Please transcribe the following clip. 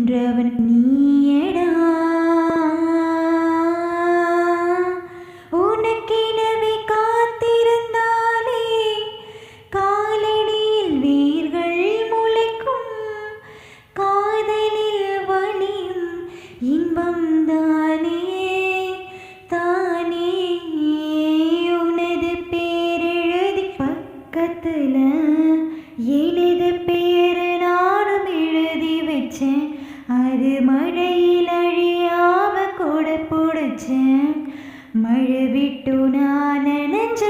நின்றவன் நீயடா. உனக்கெனவே காத்திருந்தாலே காலடியில் வேர்கள் முளைக்கும். காதலில் வலியும் இன்பம் தானே தானே. உனது பேரெழுதி பக்கத்துல எனது பேர் நானும் எழுதி வச்சேன். அது மழையில் அழியாம கூட பிடிச்சேன். மழை விட்டு நான் நனைஞ்ச